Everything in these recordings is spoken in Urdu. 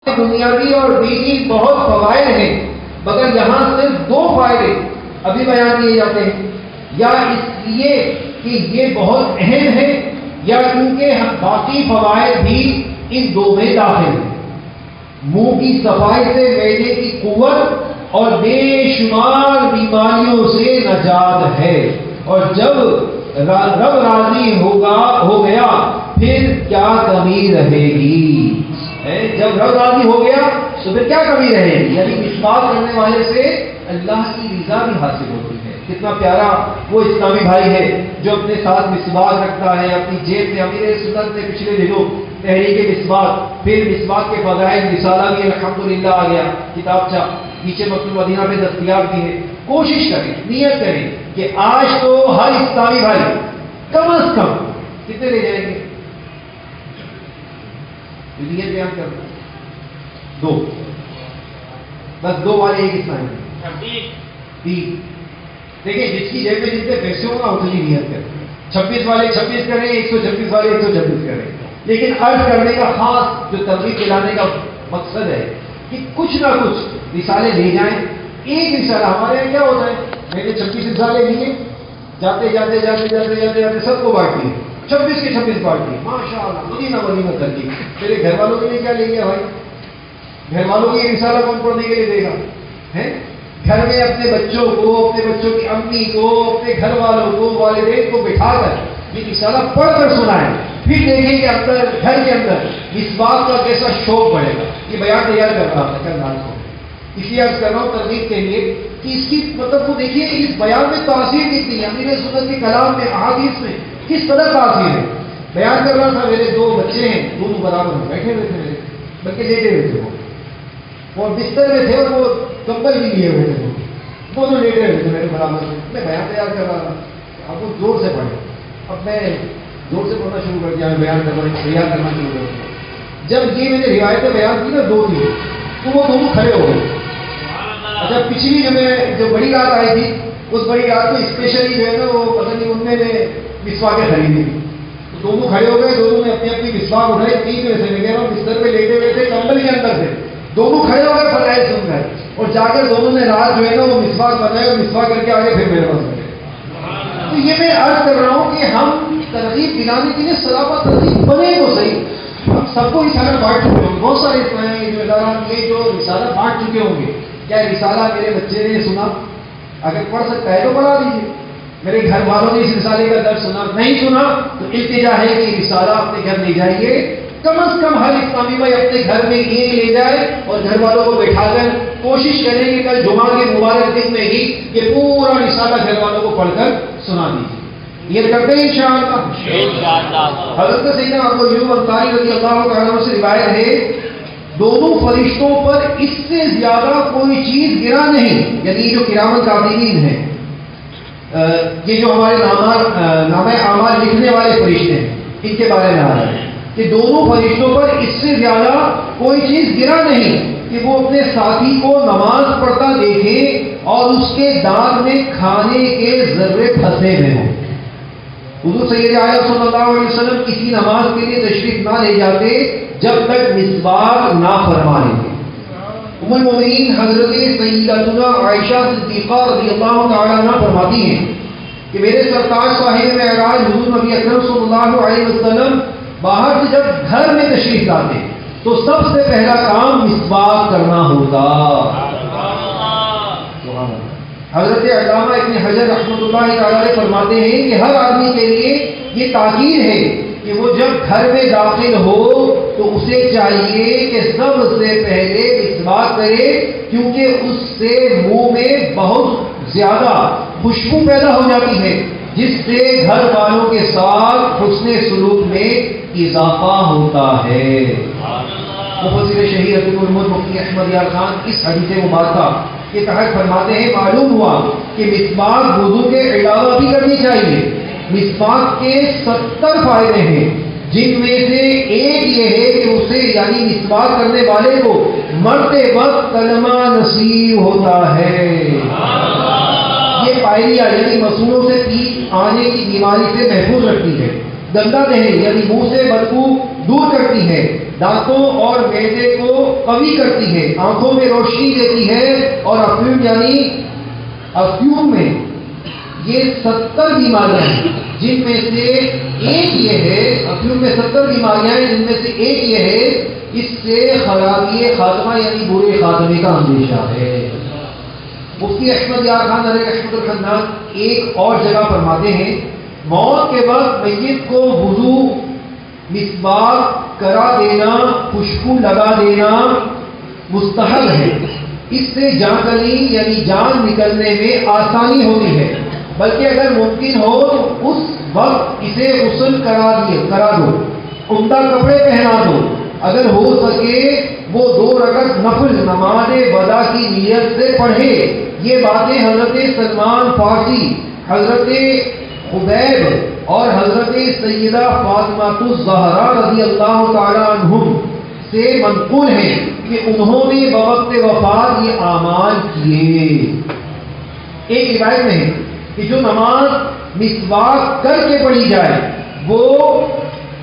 دنیاوی اور دینی بہت فوائد ہیں، مگر یہاں صرف 2 فائدے ابھی بیان کیے جاتے ہیں، یا اس لیے کہ یہ بہت اہم ہے، یا کیونکہ باقی فوائد بھی ان 2 میں داخل ہیں۔ منہ کی صفائی سے معدے کی قوت اور بے شمار بیماریوں سے نجات ہے، اور جب رب راضی ہو گیا پھر کیا کمی رہے گی؟ جب رب راضی ہو گیا تو پھر کیا کمی رہے گی؟ یعنی مسواک کرنے والے سے اللہ کی رضا بھی حاصل ہوتی ہے۔ کتنا پیارا وہ اسلامی بھائی ہے جو اپنے ساتھ مسواک رکھتا ہے اپنی جیب میں۔ امیر سنت نے پچھلے دنوں تحریک مسواک، پھر مسواک کے فضائل رسالہ بھی الحمدللہ آ گیا، کتابچہ نیچے مکتوب مدینہ میں دستیاب بھی ہے۔ کوشش کریں، نیت کریں کہ آج تو ہر اسلامی بھائی کم از کم کتنے لے جائیں گے؟ نیت بیان کرنا 2، بس 2 والے ایک اسلامی 3۔ دیکھیں جس کی جیب میں جتنے پیسے ہوگا اتنی نیت کریں۔ 26 والے 26 کریں، 126 والے 126 کریں۔ لیکن عرض کرنے کا خاص جو ترغیب دلانے کا مقصد ہے کہ کچھ نہ کچھ رسالے لے جائیں۔ ایک رسالہ ہمارے یہاں کیا ہوتا ہے، میں نے 26 رسالے لیے، جاتے جاتے جاتے جاتے جاتے جاتے سب کو بانٹ دیے، 26 کے 26 بانٹ دیے، ماشاء اللہ مدینہ مدینہ کر دی۔ میرے گھر والوں کے لیے کیا لے گیا بھائی؟ گھر والوں کو یہ رسالہ کون پڑھنے کے لیے دے گا؟ گھر میں اپنے بچوں کو، اپنے بچوں کی امی کو، اپنے گھر والوں کو، والدین کو بٹھا کر یہ رسالہ پڑھ کر سنائیں، پھر دیکھیں کہ اندر گھر کے اندر اس بات کا کیسا شوق بڑھے گا۔ یہ بیان تیار کر رہا تھا کل رات کو، اس لیے عرض کر رہا ہوں ترغیب کے لیے کہ اس کی مطلب کو دیکھیے اس بیان میں تاثیر کتنی ہے، امیر سنت کے کلام میں، احادیث میں کس طرح تاثیر ہے۔ بیان کر رہا تھا، میرے 2 بچے ہیں، دونوں برابر بیٹھے ہوئے تھے میرے، بلکہ لیٹے ہوئے تھے وہ بستر میں تھے اور وہ کمبل بھی لیے ہوئے تھے، دونوں لیٹے ہوئے تھے میرے برابر میں۔ میں بیان تیار کر رہا تھا، اب وہ زور سے پڑھے، اب میں زور سے پڑھنا شروع کر دیا، میں بیان کرنا شروع کر دیا۔ جب یہ میں نے روایتیں بیان کی نا 2 تھی، تو وہ دونوں کھڑے ہو گئے۔ اچھا پچھلی جو بڑی رات آئی تھی، اس بڑی رات کو اسپیشلی جو ہے نا وہ پتہ نہیں ان نے مسواکیں خریدی، تو دونوں کھڑے ہو گئے، دونوں نے اپنی اپنی مسواک اٹھائی، 3 میں سے میں کہہ رہا ہوں بستر پہ لیٹے ہوئے تھے، کمبل کے اندر تھے، دونوں کھڑے ہو گئے فضائل سن کر، اور جا کر دونوں نے رات جو ہے نا وہ مسواک بنائے اور مسواک کر کے آگے پھر میرے پاس گئے۔ تو یہ میں عرض کر رہا ہوں کہ ہم ترغیب دلانے کے لیے صلاح ترغیب بنے تو صحیح، ہم سب کو رسالہ بانٹ چکے ہوں گے، بہت سارے یہ جو رسالہ بانٹ چکے ہوں گے۔ کیا رسالہ میرے بچے نے سنا؟ اگر پڑھ سکتا ہے تو پڑھا دیجیے۔ میرے گھر والوں نے اس رسالے کا درس سنا، نہیں سنا تو التجا ہے کہ رسالہ اپنے گھر لے جائیے، کم از کم ہر اسلامی بھائی اپنے گھر میں ایک لے جائے اور گھر والوں کو بٹھا کر کوشش کریں کہ کل جمعہ کے مبارک دن میں ہی یہ پورا رسالہ گھر والوں کو پڑھ کر سنا دیجیے۔ یہ کرتے ہیں انشاءاللہ۔ حضرت سیدنا ابو ایوب انصاری رضی اللہ تعالیٰ عنہ سے روایت ہے، دونوں فرشتوں پر اس سے زیادہ کوئی چیز گرا نہیں، یعنی جو کرام الکاتبین ہیں، یہ جو ہمارے نامہ اعمال لکھنے والے فرشتے ہیں، ان کے بارے میں آ رہا ہے کہ دونوں فرشتوں پر اس سے زیادہ کوئی چیز گرا نہیں کہ وہ اپنے ساتھی کو نماز پڑھتا دیکھے اور اس کے دانت میں کھانے کے ذرے پھنسے ہوئے ہوں۔ حضور سید عالم صلی اللہ علیہ وسلم کسی نماز کے لیے تشریف نہ لے جاتے جب تک مسواک نہ فرمائیں گے۔ ام المؤمنین حضرت سیدتنا عائشہ صدیقہ رضی اللہ تعالیٰ عنہ فرماتی ہیں کہ میرے سرتاج صاحب معراج حضور نبی اکرم صلی اللہ علیہ وسلم باہر سے جب گھر میں تشریف لاتے تو سب سے پہلا کام مسواک کرنا ہوتا۔ حضرت علامہ ابن حجر رحمۃ اللہ تعالی فرماتے ہیں کہ ہر آدمی کے لیے یہ تاکید ہے کہ وہ جب گھر میں داخل ہو تو اسے چاہیے کہ سب سے پہلے مسواک کرے، کیونکہ اس سے منہ میں بہت زیادہ خوشبو پیدا ہو جاتی ہے جس سے گھر والوں کے ساتھ حسن سلوک میں اضافہ ہوتا ہے۔ مفسر شہید عبد المحمد مفتی احمد یار خان اس حدیث مبارکہ کے تحت فرماتے ہیں معلوم ہوا کہ مسواک وضو کے علاوہ بھی کرنی چاہیے۔ مسواک کے 70 فائدے ہیں، جن میں سے ایک یہ ہے کہ اسے یعنی مسواک کرنے والے کو مرتے وقت کلمہ نصیب ہوتا ہے۔ یہ پائریا یعنی مسوڑوں سے پیپ آنے کی بیماری سے محفوظ رکھتی ہے، گندا دہنی یعنی منہ سے بدبو دور کرتی ہے، دانتوں اور معدے کو قوی کرتی ہے، آنکھوں میں روشنی دیتی ہے، اور افیون میں یہ 70 بیماریاں ہیں جن میں سے ایک یہ ہے، افیون میں 70 بیماریاں ہیں جن میں سے ایک یہ ہے، اس سے خرابی خاتمہ یعنی برے خاتمے کا اندیشہ ہے۔ مفتی احمد یار خان علیہ رحمۃ الخنان ایک اور جگہ فرماتے ہیں، موت کے وقت میت کو وضو، مسواک کرا دینا، خوشبو لگا دینا مستحب ہے، اس سے جان کلی یعنی جان نکلنے میں آسانی ہوتی ہے، بلکہ اگر ممکن ہو تو اس وقت اسے غسل کرا دو، عمدہ کپڑے پہنا دو، اگر ہو سکے وہ 2 رکعت نفل نماز وضع کی نیت سے پڑھے۔ یہ باتیں حضرت سلمان فارسی، حضرت خبیب اور حضرت سیدہ فاطمہ الزہرا رضی اللہ تعالی عنہم سے منقول ہیں کہ انہوں نے بوقت وفات یہ اعمال کیے۔ ایک روایت میں ہے کہ جو نماز مسواک کر کے پڑھی جائے وہ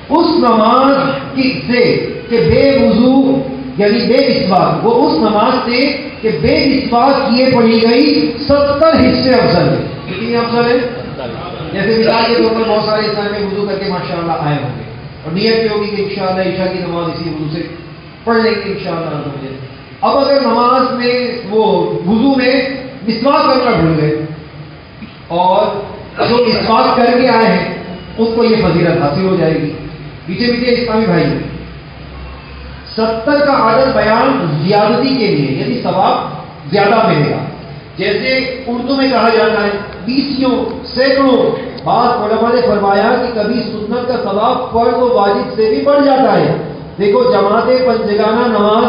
اس نماز سے کہ بے وضو یعنی بے مسواک، وہ اس نماز سے کہ بے مسواک کیے پڑھی گئی 70 حصے افضل ہے۔ کتنی افضل ہے؟ جیسے مثال کے طور پر بہت سارے انسان میں وضو کر کے ماشاءاللہ آئے ہوں گے اور نیت بھی ہوگی کہ انشاءاللہ عشاء کی نماز اسی وضو سے پڑھ لیں گے انشاءاللہ۔ اب اگر نماز میں وہ وضو میں مسواک کرنا بھول گئے اور جو مسواک کر کے آئے ہیں ان کو یہ فضیلت حاصل ہو جائے گی۔ پیچھے پیچھے اسلامی بھائی 70 کا عدد بیان زیادتی کے لیے یعنی ثواب زیادہ ملے گا، جیسے اردو میں کہا جاتا ہے 20 سینکڑوں۔ بعض علماء نے فرمایا کہ کبھی سنت کا ثواب فرض و واجب سے بھی بڑھ جاتا ہے۔ دیکھو جماعت پنجگانہ نماز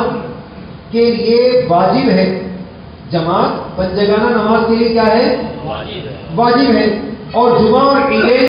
کے لیے واجب ہے، جماعت پنجگانہ نماز کے لیے کیا ہے؟ واجب ہے، اور جمعہ اور عیدین